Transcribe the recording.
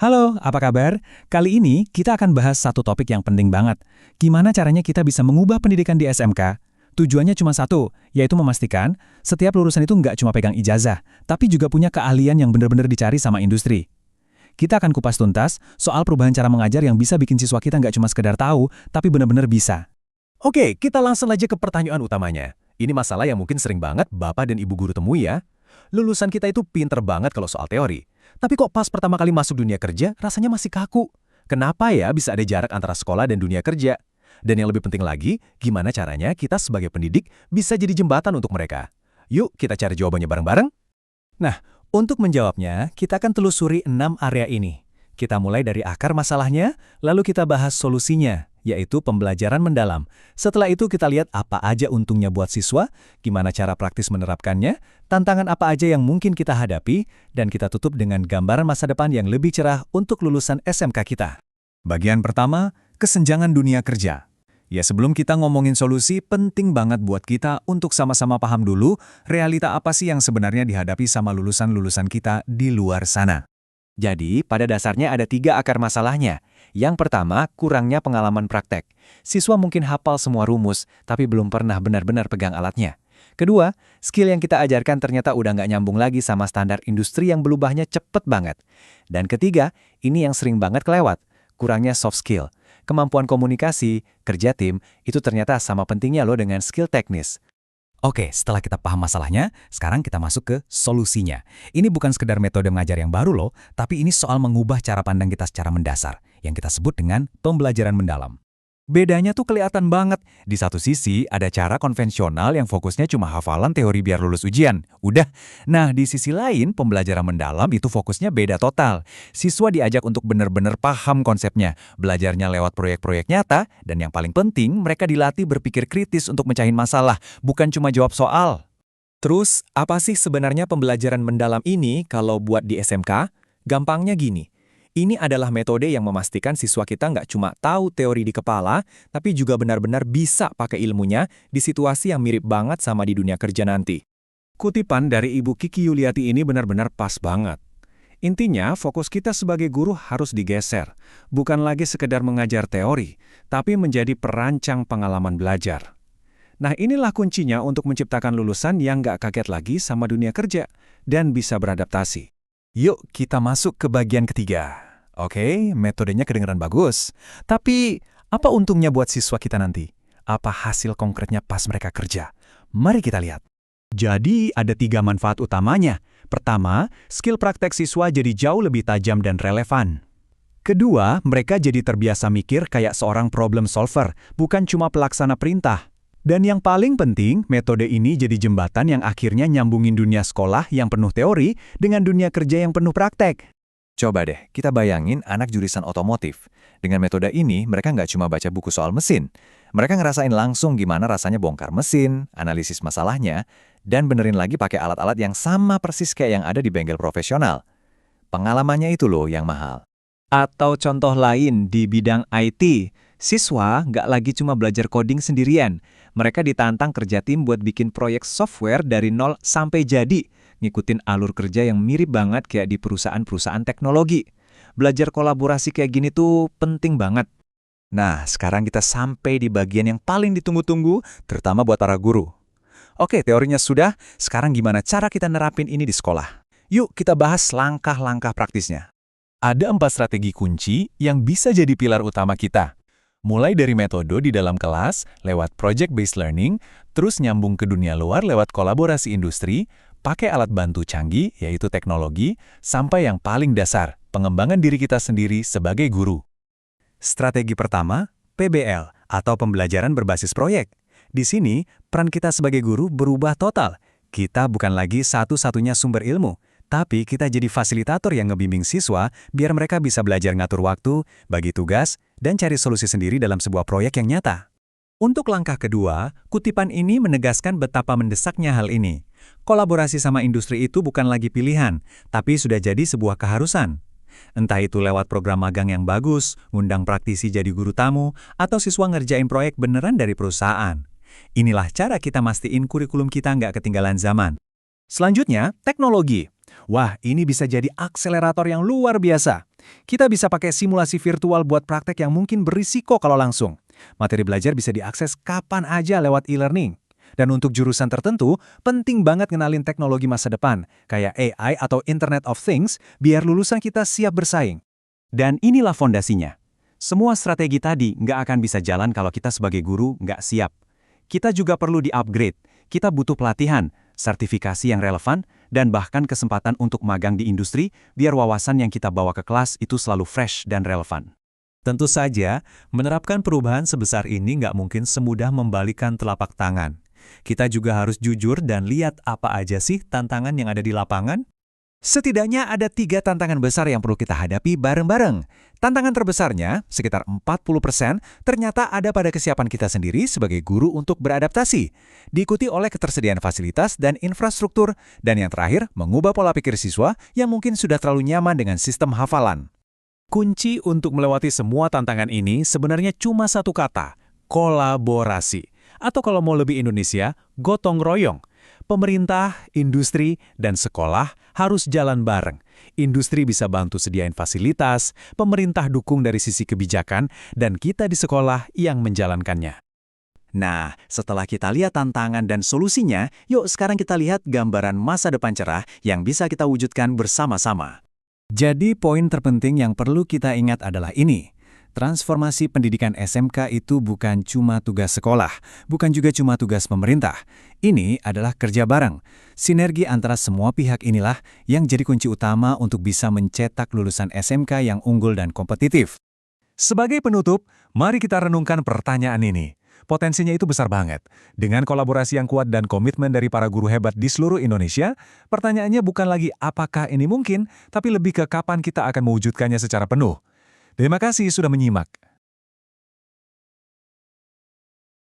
Halo, apa kabar? Kali ini kita akan bahas satu topik yang penting banget. Gimana caranya kita bisa mengubah pendidikan di SMK? Tujuannya cuma satu, yaitu memastikan setiap lulusan itu nggak cuma pegang ijazah, tapi juga punya keahlian yang benar-benar dicari sama industri. Kita akan kupas tuntas soal perubahan cara mengajar yang bisa bikin siswa kita nggak cuma sekedar tahu, tapi benar-benar bisa. Oke, kita langsung aja ke pertanyaan utamanya. Ini masalah yang mungkin sering banget Bapak dan Ibu guru temui ya. Lulusan kita itu pinter banget kalau soal teori. Tapi kok pas pertama kali masuk dunia kerja, rasanya masih kaku. Kenapa ya bisa ada jarak antara sekolah dan dunia kerja? Dan yang lebih penting lagi, gimana caranya kita sebagai pendidik bisa jadi jembatan untuk mereka? Yuk, kita cari jawabannya bareng-bareng. Nah, untuk menjawabnya, kita akan telusuri 6 area ini. Kita mulai dari akar masalahnya, lalu kita bahas solusinya, yaitu pembelajaran mendalam. Setelah itu kita lihat apa aja untungnya buat siswa, gimana cara praktis menerapkannya, tantangan apa aja yang mungkin kita hadapi, dan kita tutup dengan gambaran masa depan yang lebih cerah untuk lulusan SMK kita. Bagian pertama, kesenjangan dunia kerja. Ya sebelum kita ngomongin solusi, penting banget buat kita untuk sama-sama paham dulu realita apa sih yang sebenarnya dihadapi sama lulusan-lulusan kita di luar sana. Jadi, pada dasarnya ada 3 akar masalahnya. Yang pertama, kurangnya pengalaman praktek. Siswa mungkin hafal semua rumus, tapi belum pernah benar-benar pegang alatnya. Kedua, skill yang kita ajarkan ternyata udah nggak nyambung lagi sama standar industri yang berubahnya cepet banget. Dan ketiga, ini yang sering banget kelewat, kurangnya soft skill. Kemampuan komunikasi, kerja tim, itu ternyata sama pentingnya loh dengan skill teknis. Oke, setelah kita paham masalahnya, sekarang kita masuk ke solusinya. Ini bukan sekedar metode mengajar yang baru loh, tapi ini soal mengubah cara pandang kita secara mendasar, yang kita sebut dengan pembelajaran mendalam. Bedanya tuh kelihatan banget. Di satu sisi, ada cara konvensional yang fokusnya cuma hafalan teori biar lulus ujian. Udah. Nah, di sisi lain, pembelajaran mendalam itu fokusnya beda total. Siswa diajak untuk benar-benar paham konsepnya, belajarnya lewat proyek-proyek nyata, dan yang paling penting, mereka dilatih berpikir kritis untuk mecahin masalah, bukan cuma jawab soal. Terus, apa sih sebenarnya pembelajaran mendalam ini kalau buat di SMK? Gampangnya gini. Ini adalah metode yang memastikan siswa kita nggak cuma tahu teori di kepala, tapi juga benar-benar bisa pakai ilmunya di situasi yang mirip banget sama di dunia kerja nanti. Kutipan dari Ibu Kiki Yuliati ini benar-benar pas banget. Intinya, fokus kita sebagai guru harus digeser, bukan lagi sekedar mengajar teori, tapi menjadi perancang pengalaman belajar. Nah, inilah kuncinya untuk menciptakan lulusan yang nggak kaget lagi sama dunia kerja dan bisa beradaptasi. Yuk kita masuk ke bagian ketiga. Oke, metodenya kedengaran bagus. Tapi, apa untungnya buat siswa kita nanti? Apa hasil konkretnya pas mereka kerja? Mari kita lihat. Jadi, ada 3 manfaat utamanya. Pertama, skill praktek siswa jadi jauh lebih tajam dan relevan. Kedua, mereka jadi terbiasa mikir kayak seorang problem solver, bukan cuma pelaksana perintah. Dan yang paling penting, metode ini jadi jembatan yang akhirnya nyambungin dunia sekolah yang penuh teori dengan dunia kerja yang penuh praktek. Coba deh, kita bayangin anak jurusan otomotif. Dengan metode ini, mereka nggak cuma baca buku soal mesin. Mereka ngerasain langsung gimana rasanya bongkar mesin, analisis masalahnya, dan benerin lagi pakai alat-alat yang sama persis kayak yang ada di bengkel profesional. Pengalamannya itu loh yang mahal. Atau contoh lain di bidang IT, siswa nggak lagi cuma belajar coding sendirian. Mereka ditantang kerja tim buat bikin proyek software dari nol sampai jadi, ngikutin alur kerja yang mirip banget kayak di perusahaan-perusahaan teknologi. Belajar kolaborasi kayak gini tuh penting banget. Nah, sekarang kita sampai di bagian yang paling ditunggu-tunggu, terutama buat para guru. Oke, teorinya sudah, sekarang gimana cara kita nerapin ini di sekolah? Yuk kita bahas langkah-langkah praktisnya. Ada 4 strategi kunci yang bisa jadi pilar utama kita. Mulai dari metode di dalam kelas, lewat project-based learning, terus nyambung ke dunia luar lewat kolaborasi industri, pakai alat bantu canggih, yaitu teknologi, sampai yang paling dasar, pengembangan diri kita sendiri sebagai guru. Strategi pertama, PBL, atau pembelajaran berbasis proyek. Di sini, peran kita sebagai guru berubah total. Kita bukan lagi satu-satunya sumber ilmu, tapi kita jadi fasilitator yang ngebimbing siswa biar mereka bisa belajar ngatur waktu, bagi tugas, dan cari solusi sendiri dalam sebuah proyek yang nyata. Untuk langkah kedua, kutipan ini menegaskan betapa mendesaknya hal ini. Kolaborasi sama industri itu bukan lagi pilihan, tapi sudah jadi sebuah keharusan. Entah itu lewat program magang yang bagus, ngundang praktisi jadi guru tamu, atau siswa ngerjain proyek beneran dari perusahaan. Inilah cara kita mastiin kurikulum kita nggak ketinggalan zaman. Selanjutnya, teknologi. Wah, ini bisa jadi akselerator yang luar biasa. Kita bisa pakai simulasi virtual buat praktek yang mungkin berisiko kalau langsung. Materi belajar bisa diakses kapan aja lewat e-learning. Dan untuk jurusan tertentu, penting banget ngenalin teknologi masa depan, kayak AI atau Internet of Things, biar lulusan kita siap bersaing. Dan inilah fondasinya. Semua strategi tadi nggak akan bisa jalan kalau kita sebagai guru nggak siap. Kita juga perlu di-upgrade. Kita butuh pelatihan, sertifikasi yang relevan, dan bahkan kesempatan untuk magang di industri biar wawasan yang kita bawa ke kelas itu selalu fresh dan relevan. Tentu saja, menerapkan perubahan sebesar ini nggak mungkin semudah membalikan telapak tangan. Kita juga harus jujur dan lihat apa aja sih tantangan yang ada di lapangan. Setidaknya ada 3 tantangan besar yang perlu kita hadapi bareng-bareng. Tantangan terbesarnya, sekitar 40%, ternyata ada pada kesiapan kita sendiri sebagai guru untuk beradaptasi. Diikuti oleh ketersediaan fasilitas dan infrastruktur, dan yang terakhir, mengubah pola pikir siswa yang mungkin sudah terlalu nyaman dengan sistem hafalan. Kunci untuk melewati semua tantangan ini sebenarnya cuma satu kata, kolaborasi. Atau kalau mau lebih Indonesia, gotong royong. Pemerintah, industri, dan sekolah harus jalan bareng. Industri bisa bantu sediain fasilitas, pemerintah dukung dari sisi kebijakan, dan kita di sekolah yang menjalankannya. Nah, setelah kita lihat tantangan dan solusinya, yuk sekarang kita lihat gambaran masa depan cerah yang bisa kita wujudkan bersama-sama. Jadi poin terpenting yang perlu kita ingat adalah ini. Transformasi pendidikan SMK itu bukan cuma tugas sekolah, bukan juga cuma tugas pemerintah. Ini adalah kerja bareng. Sinergi antara semua pihak inilah yang jadi kunci utama untuk bisa mencetak lulusan SMK yang unggul dan kompetitif. Sebagai penutup, mari kita renungkan pertanyaan ini. Potensinya itu besar banget. Dengan kolaborasi yang kuat dan komitmen dari para guru hebat di seluruh Indonesia, pertanyaannya bukan lagi apakah ini mungkin, tapi lebih ke kapan kita akan mewujudkannya secara penuh. Terima kasih sudah menyimak.